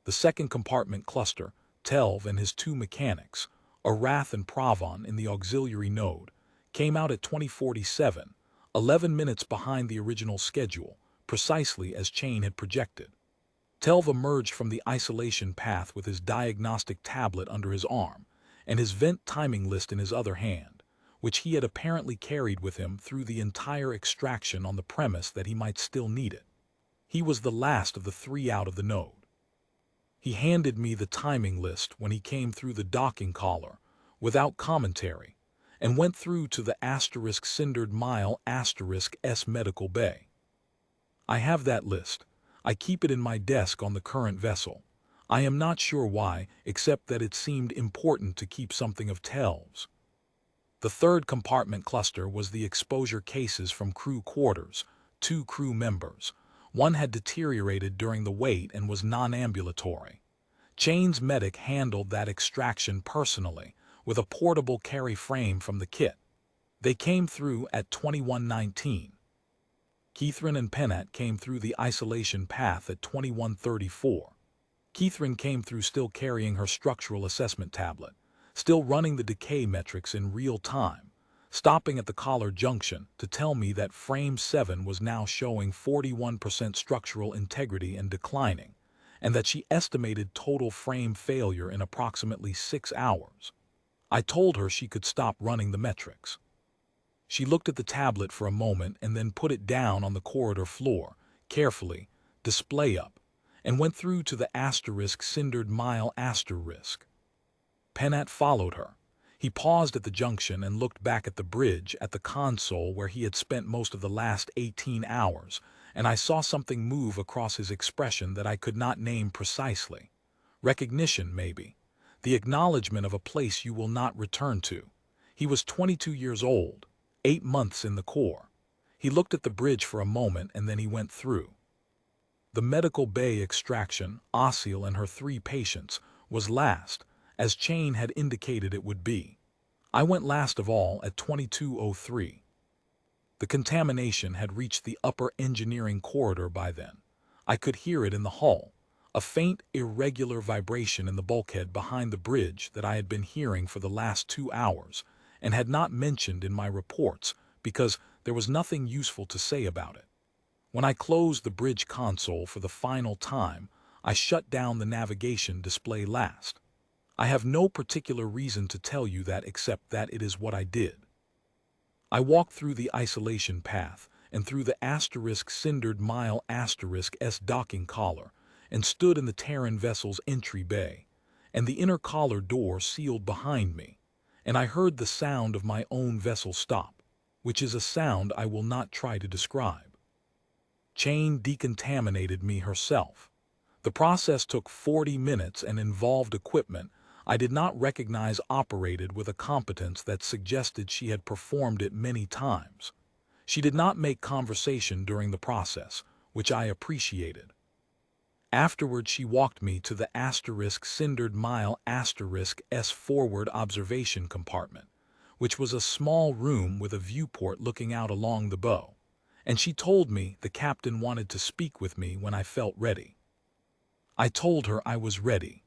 Speaker 1: The second compartment cluster, Telv and his 2 mechanics, Arath and Pravon in the auxiliary node, came out at 2047, 11 minutes behind the original schedule, precisely as Chain had projected. Telv emerged from the isolation path with his diagnostic tablet under his arm and his vent timing list in his other hand, which he had apparently carried with him through the entire extraction on the premise that he might still need it. He was the last of the 3 out of the node. He handed me the timing list when he came through the docking collar, without commentary, and went through to the cindered mile s medical bay. I have that list. I keep it in my desk on the current vessel. I am not sure why, except that it seemed important to keep something of Telv's. The third compartment cluster was the exposure cases from crew quarters, 2 crew members. One had deteriorated during the wait and was non-ambulatory. Chain's medic handled that extraction personally, with a portable carry frame from the kit. They came through at 21:19. Keithrin and Pennant came through the isolation path at 21:34. Keithrin came through still carrying her structural assessment tablet, still running the decay metrics in real time, stopping at the collar junction to tell me that frame 7 was now showing 41% structural integrity and declining, and that she estimated total frame failure in approximately 6 hours. I told her she could stop running the metrics. She looked at the tablet for a moment and then put it down on the corridor floor, carefully, display up, and went through to the cindered mile Pennant followed her. He paused at the junction and looked back at the bridge at the console where he had spent most of the last 18 hours, and I saw something move across his expression that I could not name precisely. Recognition, maybe. The acknowledgement of a place you will not return to. He was 22 years old, 8 months in the Corps. He looked at the bridge for a moment and then he went through. The medical bay extraction, Osil and her 3 patients, was last, as Chain had indicated it would be. I went last of all at 22:03. The contamination had reached the upper engineering corridor by then. I could hear it in the hull, a faint, irregular vibration in the bulkhead behind the bridge that I had been hearing for the last 2 hours and had not mentioned in my reports because there was nothing useful to say about it. When I closed the bridge console for the final time, I shut down the navigation display last. I have no particular reason to tell you that except that it is what I did. I walked through the isolation path and through the cindered mile S docking collar and stood in the Terran vessel's entry bay, and the inner collar door sealed behind me, and I heard the sound of my own vessel stop, which is a sound I will not try to describe. Chain decontaminated me herself. The process took 40 minutes and involved equipment I did not recognize operated with a competence that suggested she had performed it many times. She did not make conversation during the process, which I appreciated. Afterward, she walked me to the cindered mile S forward observation compartment, which was a small room with a viewport looking out along the bow, and she told me the captain wanted to speak with me when I felt ready. I told her I was ready.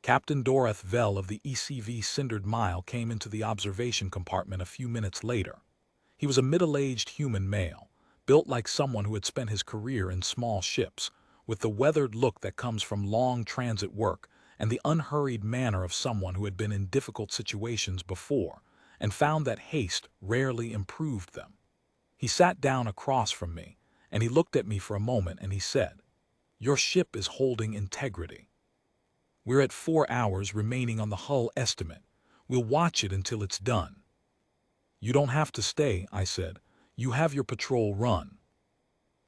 Speaker 1: Captain Dorothy Vell of the ECV Cindered Mile came into the observation compartment a few minutes later. He was a middle-aged human male, built like someone who had spent his career in small ships, with the weathered look that comes from long transit work and the unhurried manner of someone who had been in difficult situations before and found that haste rarely improved them. He sat down across from me, and he looked at me for a moment and he said, "Your ship is holding integrity. We're at 4 hours remaining on the hull estimate. We'll watch it until it's done." "You don't have to stay," I said. "You have your patrol run."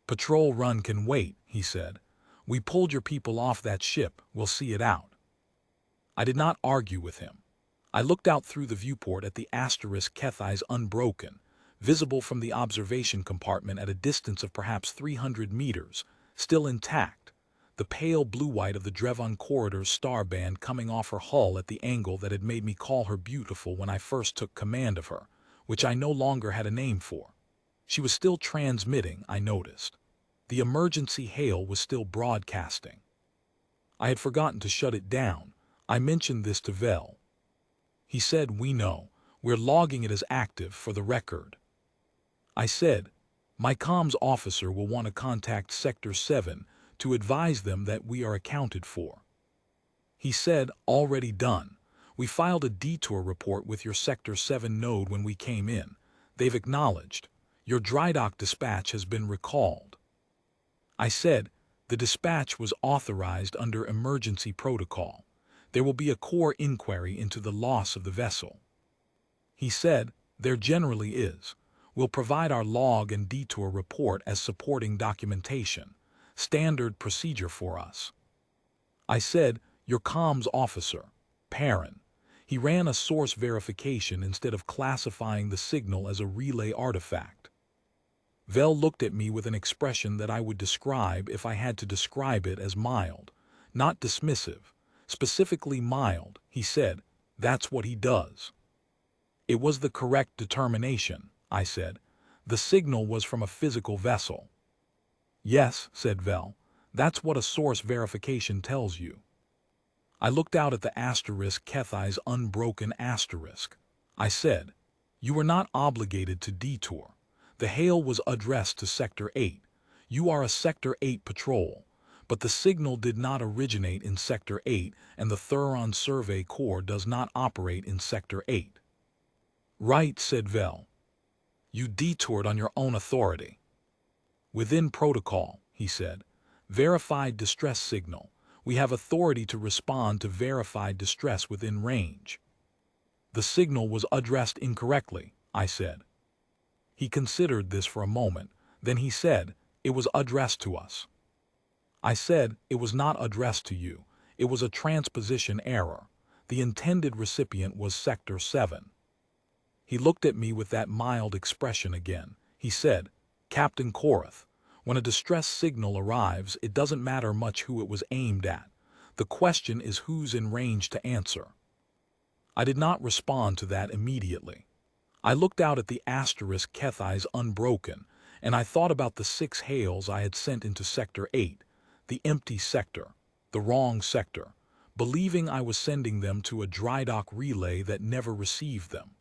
Speaker 1: "Patrol run can wait," he said. "We pulled your people off that ship. We'll see it out." I did not argue with him. I looked out through the viewport at the Kethai's unbroken, visible from the observation compartment at a distance of perhaps 300 meters, still intact, the pale blue-white of the Drevon Corridor's star band coming off her hull at the angle that had made me call her beautiful when I first took command of her, which I no longer had a name for. She was still transmitting, I noticed. The emergency hail was still broadcasting. I had forgotten to shut it down. I mentioned this to Vell. He said, "We know. We're logging it as active for the record." I said, "My comms officer will want to contact Sector 7 to advise them that we are accounted for." He said, "Already done. We filed a detour report with your Sector 7 node when we came in. They've acknowledged. Your drydock dispatch has been recalled." I said, "The dispatch was authorized under emergency protocol. There will be a core inquiry into the loss of the vessel." He said, "There generally is. We'll provide our log and detour report as supporting documentation. Standard procedure for us." I said, "Your comms officer, Perrin. He ran a source verification instead of classifying the signal as a relay artifact." Vell looked at me with an expression that I would describe if I had to describe it as mild, not dismissive, specifically mild. He said, "That's what he does." "It was the correct determination," I said. "The signal was from a physical vessel." "Yes," said Vell, "that's what a source verification tells you." I looked out at the Kethai's unbroken asterisk. I said, "You were not obligated to detour. The hail was addressed to Sector 8. You are a Sector 8 patrol, but the signal did not originate in Sector 8 and the Thuron Survey Corps does not operate in Sector 8. "Right," said Vell. "You detoured on your own authority." "Within protocol," he said. "Verified distress signal. We have authority to respond to verified distress within range." "The signal was addressed incorrectly," I said. He considered this for a moment. Then he said, "It was addressed to us." I said, "It was not addressed to you. It was a transposition error. The intended recipient was Sector 7. He looked at me with that mild expression again. He said, "Captain Korath, when a distress signal arrives, it doesn't matter much who it was aimed at. The question is who's in range to answer." I did not respond to that immediately. I looked out at the Kethai's unbroken, and I thought about the 6 hails I had sent into Sector 8, the empty sector, the wrong sector, believing I was sending them to a drydock relay that never received them.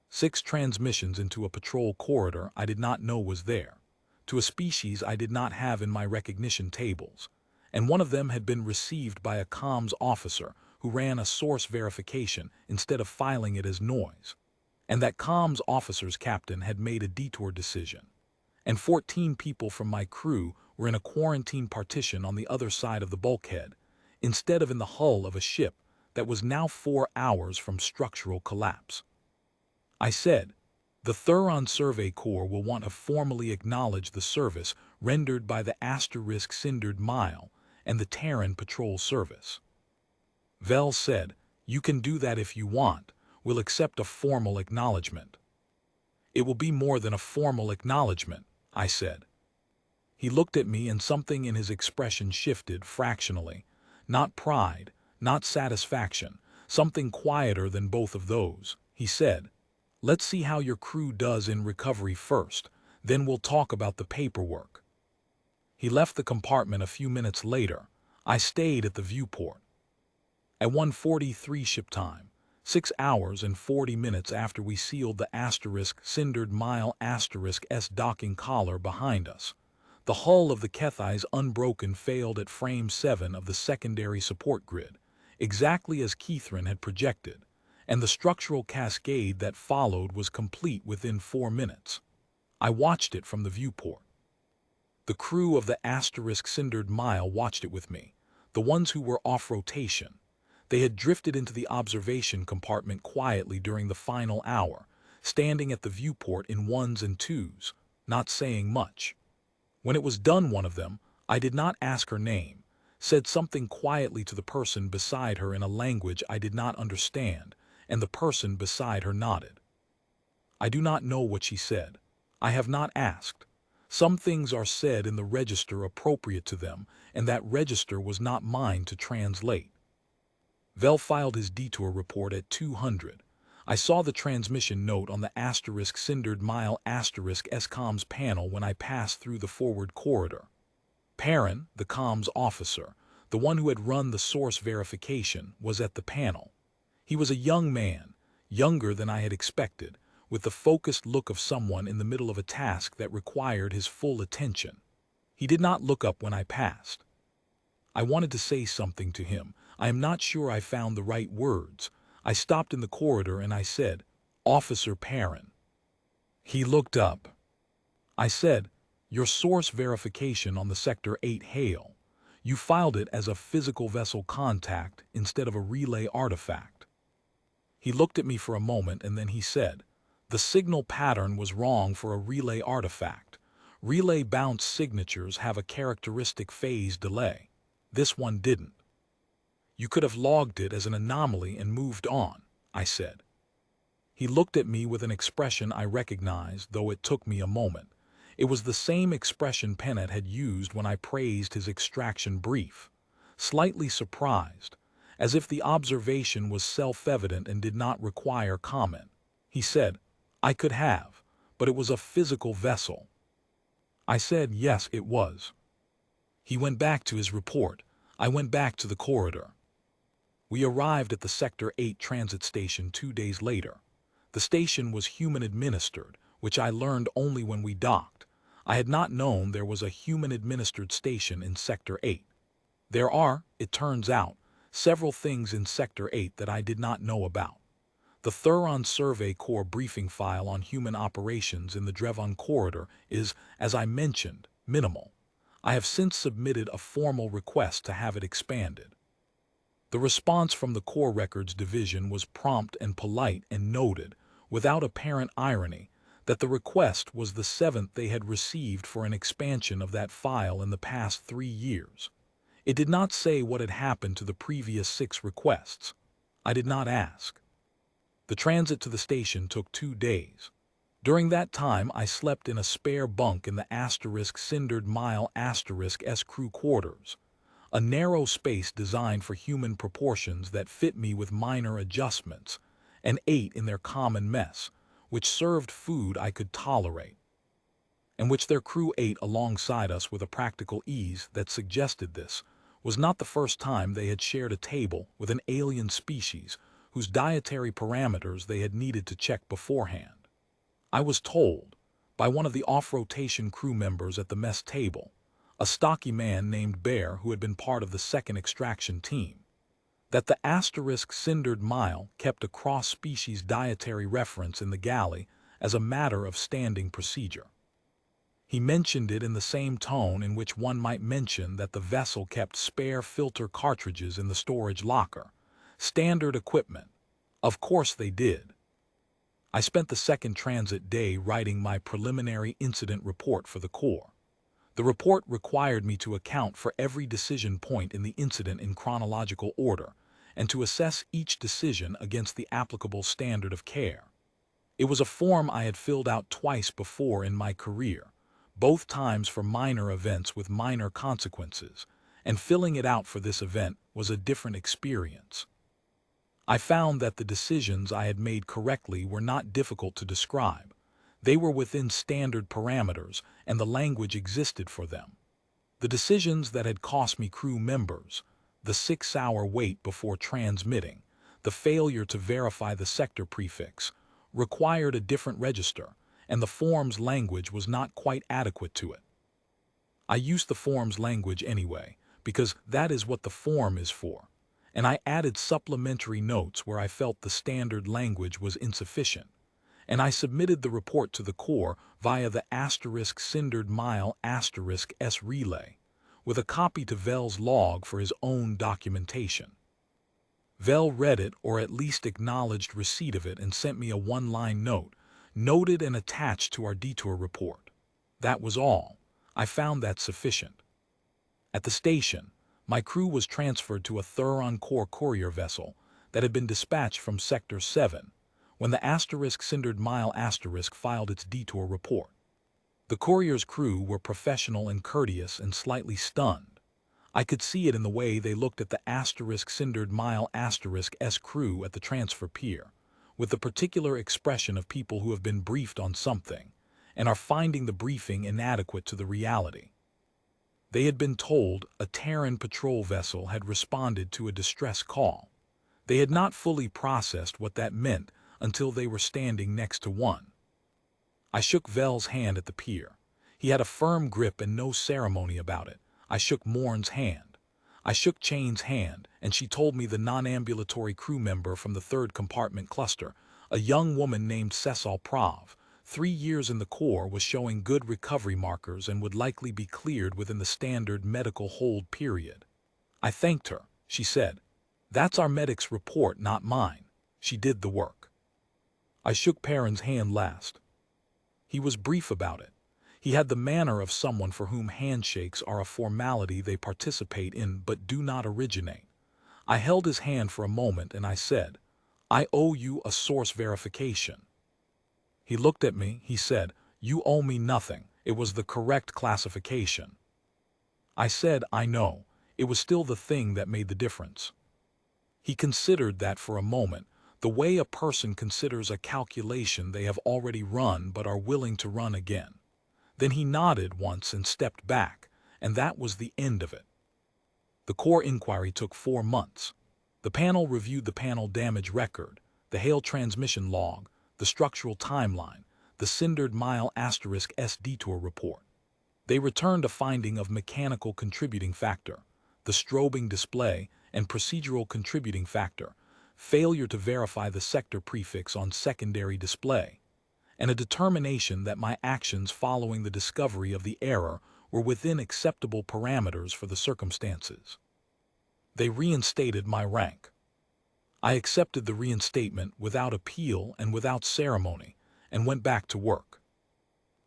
Speaker 1: 6 transmissions into a patrol corridor I did not know was there, to a species I did not have in my recognition tables, and one of them had been received by a comms officer who ran a source verification instead of filing it as noise. and that comms officer's captain had made a detour decision, and 14 people from my crew were in a quarantine partition on the other side of the bulkhead, instead of in the hull of a ship that was now 4 hours from structural collapse. I said, the Thuron Survey Corps will want to formally acknowledge the service rendered by the *Cindered Mile and the Terran Patrol Service. Vel said, you can do that if you want, we'll accept a formal acknowledgement. It will be more than a formal acknowledgement, I said. He looked at me and something in his expression shifted fractionally. Not pride, not satisfaction, something quieter than both of those. He said, let's see how your crew does in recovery first, then we'll talk about the paperwork. He left the compartment a few minutes later. I stayed at the viewport. At 1:43 ship time, 6 hours and 40 minutes after we sealed the Cindered Mile S docking collar behind us, the hull of the Kethai's unbroken failed at frame 7 of the secondary support grid, exactly as Keithran had projected, and the structural cascade that followed was complete within 4 minutes. I watched it from the viewport. The crew of the Cindered Mile watched it with me, the ones who were off rotation. They had drifted into the observation compartment quietly during the final hour, standing at the viewport in ones and twos, not saying much. When it was done, one of them, I did not ask her name, said something quietly to the person beside her in a language I did not understand, and the person beside her nodded. I do not know what she said. I have not asked. Some things are said in the register appropriate to them, and that register was not mine to translate. Vel filed his detour report at 200. I saw the transmission note on the Cindered Mile comms panel when I passed through the forward corridor. Perrin, the comms officer, the one who had run the source verification, was at the panel. He was a young man, younger than I had expected, with the focused look of someone in the middle of a task that required his full attention. He did not look up when I passed. I wanted to say something to him. I am not sure I found the right words. I stopped in the corridor and I said, Officer Perrin. He looked up. I said, your source verification on the Sector 8 hail. You filed it as a physical vessel contact instead of a relay artifact. He looked at me for a moment and then he said, the signal pattern was wrong for a relay artifact. Relay bounce signatures have a characteristic phase delay. This one didn't. You could have logged it as an anomaly and moved on, I said. He looked at me with an expression I recognized, though it took me a moment. It was the same expression Pennant had used when I praised his extraction brief. Slightly surprised, as if the observation was self-evident and did not require comment. He said, I could have, but it was a physical vessel. I said, yes, it was. He went back to his report. I went back to the corridor. We arrived at the Sector 8 transit station 2 days later. The station was human-administered, which I learned only when we docked. I had not known there was a human-administered station in Sector 8. There are, it turns out, several things in Sector 8 that I did not know about. The Thuron Survey Corps briefing file on human operations in the Drevon corridor is, as I mentioned, minimal. I have since submitted a formal request to have it expanded. The response from the Core Records Division was prompt and polite and noted, without apparent irony, that the request was the 7th they had received for an expansion of that file in the past 3 years. It did not say what had happened to the previous 6 requests. I did not ask. The transit to the station took 2 days. During that time, I slept in a spare bunk in the Cindered Mile S crew quarters, a narrow space designed for human proportions that fit me with minor adjustments, and ate in their common mess, which served food I could tolerate, and which their crew ate alongside us with a practical ease that suggested this was not the first time they had shared a table with an alien species whose dietary parameters they had needed to check beforehand. I was told, by one of the off-rotation crew members at the mess table, a stocky man named Bear who had been part of the second extraction team, that the asterisk cindered mile kept a cross-species dietary reference in the galley as a matter of standing procedure. He mentioned it in the same tone in which one might mention that the vessel kept spare filter cartridges in the storage locker. Standard equipment. Of course they did. I spent the second transit day writing my preliminary incident report for the Corps. The report required me to account for every decision point in the incident in chronological order, and to assess each decision against the applicable standard of care. It was a form I had filled out twice before in my career, both times for minor events with minor consequences, and filling it out for this event was a different experience. I found that the decisions I had made correctly were not difficult to describe. They were within standard parameters, and the language existed for them. The decisions that had cost me crew members, the 6-hour wait before transmitting, the failure to verify the sector prefix, required a different register, and the form's language was not quite adequate to it. I used the form's language anyway, because that is what the form is for, and I added supplementary notes where I felt the standard language was insufficient, and I submitted the report to the Corps via the asterisk cindered mile asterisk S relay, with a copy to Vell's log for his own documentation. Vell read it, or at least acknowledged receipt of it, and sent me a one-line note, noted and attached to our detour report. That was all. I found that sufficient. At the station, my crew was transferred to a Thuron Corps courier vessel that had been dispatched from Sector 7 when the asterisk cindered mile asterisk filed its detour report. The courier's crew were professional and courteous and slightly stunned. I could see it in the way they looked at the asterisk cindered mile asterisk S crew at the transfer pier, with the particular expression of people who have been briefed on something and are finding the briefing inadequate to the reality. They had been told a Terran patrol vessel had responded to a distress call. They had not fully processed what that meant until they were standing next to one. I shook Vell's hand at the pier. He had a firm grip and no ceremony about it. I shook Morn's hand. I shook Chain's hand, and she told me the non-ambulatory crew member from the third compartment cluster, a young woman named Cecil Prav, 3 years in the Corps, was showing good recovery markers and would likely be cleared within the standard medical hold period. I thanked her. She said, "That's our medic's report, not mine." She did the work. I shook Perrin's hand last. He was brief about it. He had the manner of someone for whom handshakes are a formality they participate in but do not originate. I held his hand for a moment and I said, "I owe you a source verification." He looked at me. He said, "You owe me nothing. It was the correct classification." I said, "I know. It was still the thing that made the difference." He considered that for a moment, the way a person considers a calculation they have already run but are willing to run again. Then he nodded once and stepped back, and that was the end of it. The Corps inquiry took 4 months. The panel reviewed the panel damage record, the hail transmission log, the structural timeline, the cindered mile asterisk S detour report. They returned a finding of mechanical contributing factor, the strobing display, and procedural contributing factor, failure to verify the sector prefix on secondary display, and a determination that my actions following the discovery of the error were within acceptable parameters for the circumstances. They reinstated my rank. I accepted the reinstatement without appeal and without ceremony, and went back to work.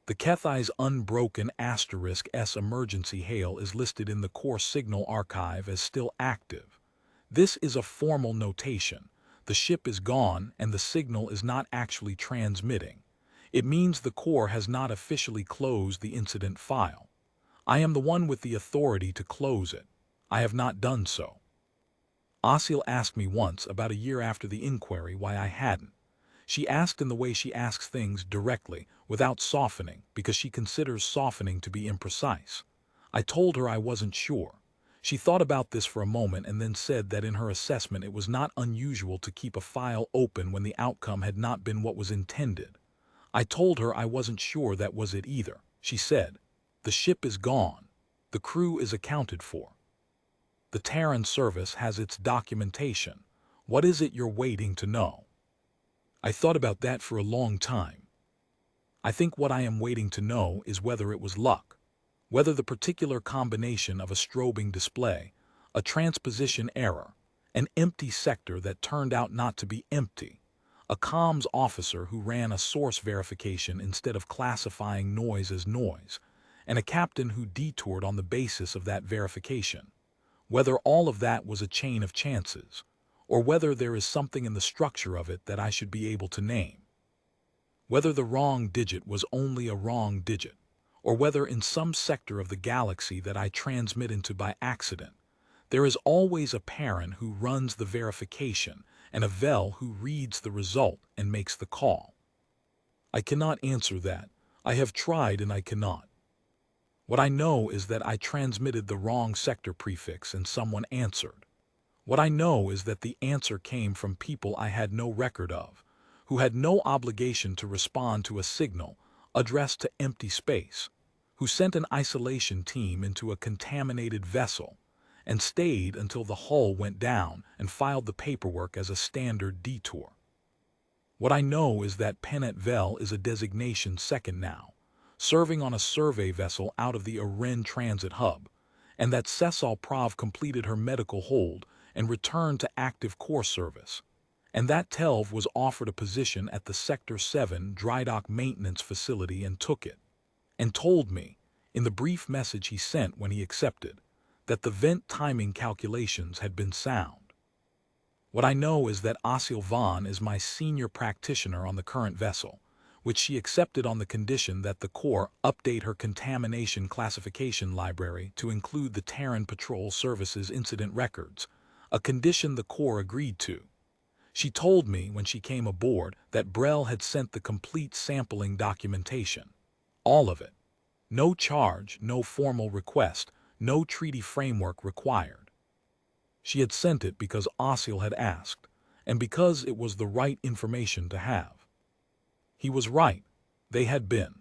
Speaker 1: The Kethai's unbroken asterisk S emergency hail is listed in the Corps Signal Archive as still active. This is a formal notation. The ship is gone and the signal is not actually transmitting. It means the Corps has not officially closed the incident file. I am the one with the authority to close it. I have not done so. Osil asked me once, about a year after the inquiry, why I hadn't. She asked in the way she asks things, directly, without softening, because she considers softening to be imprecise. I told her I wasn't sure. She thought about this for a moment and then said that in her assessment it was not unusual to keep a file open when the outcome had not been what was intended. I told her I wasn't sure that was it either. She said, "The ship is gone. The crew is accounted for." The Terran service has its documentation. What is it you're waiting to know? I thought about that for a long time. I think what I am waiting to know is whether it was luck, whether the particular combination of a strobing display, a transposition error, an empty sector that turned out not to be empty, a comms officer who ran a source verification instead of classifying noise as noise, and a captain who detoured on the basis of that verification. Whether all of that was a chain of chances, or whether there is something in the structure of it that I should be able to name. Whether the wrong digit was only a wrong digit, or whether in some sector of the galaxy that I transmit into by accident, there is always a parent who runs the verification and a Vel who reads the result and makes the call. I cannot answer that. I have tried and I cannot. What I know is that I transmitted the wrong sector prefix and someone answered. What I know is that the answer came from people I had no record of, who had no obligation to respond to a signal addressed to empty space, who sent an isolation team into a contaminated vessel and stayed until the hull went down and filed the paperwork as a standard detour. What I know is that Penet Vel is a designation second now, serving on a survey vessel out of the Aren Transit Hub, and that Cecil Prav completed her medical hold and returned to active core service, and that Telv was offered a position at the Sector 7 drydock maintenance facility and took it, and told me, in the brief message he sent when he accepted, that the vent timing calculations had been sound. What I know is that Asil Vaughn is my senior practitioner on the current vessel, which she accepted on the condition that the Corps update her contamination classification library to include the Terran Patrol Service's incident records, a condition the Corps agreed to. She told me when she came aboard that Brel had sent the complete sampling documentation. All of it. No charge, no formal request, no treaty framework required. She had sent it because Osil had asked, and because it was the right information to have. He was right. They had been.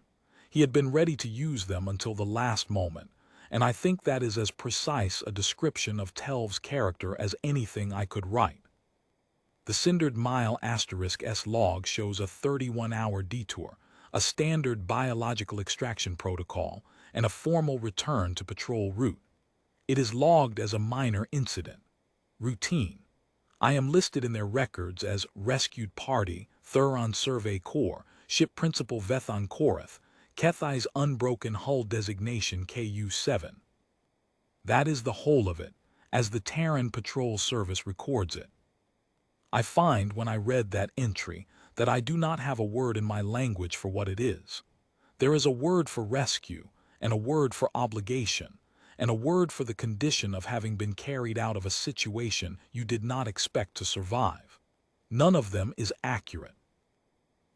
Speaker 1: He had been ready to use them until the last moment, and I think that is as precise a description of Telv's character as anything I could write. The cindered mile *S log shows a 31-hour detour, a standard biological extraction protocol, and a formal return to patrol route. It is logged as a minor incident. Routine. I am listed in their records as Rescued Party, Thuron Survey Corps, Ship Principal Vethon Korath, Kethai's Unbroken Hull Designation KU-7. That is the whole of it, as the Terran Patrol Service records it. I find when I read that entry that I do not have a word in my language for what it is. There is a word for rescue, and a word for obligation, and a word for the condition of having been carried out of a situation you did not expect to survive. None of them is accurate.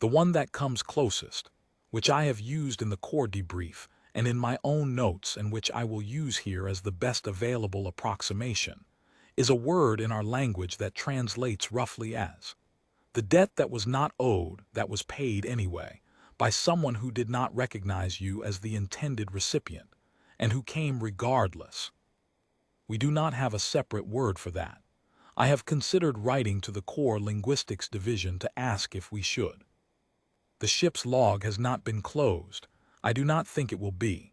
Speaker 1: The one that comes closest, which I have used in the Corps debrief and in my own notes and which I will use here as the best available approximation, is a word in our language that translates roughly as the debt that was not owed, that was paid anyway, by someone who did not recognize you as the intended recipient, and who came regardless. We do not have a separate word for that. I have considered writing to the Corps Linguistics Division to ask if we should. The ship's log has not been closed. I do not think it will be.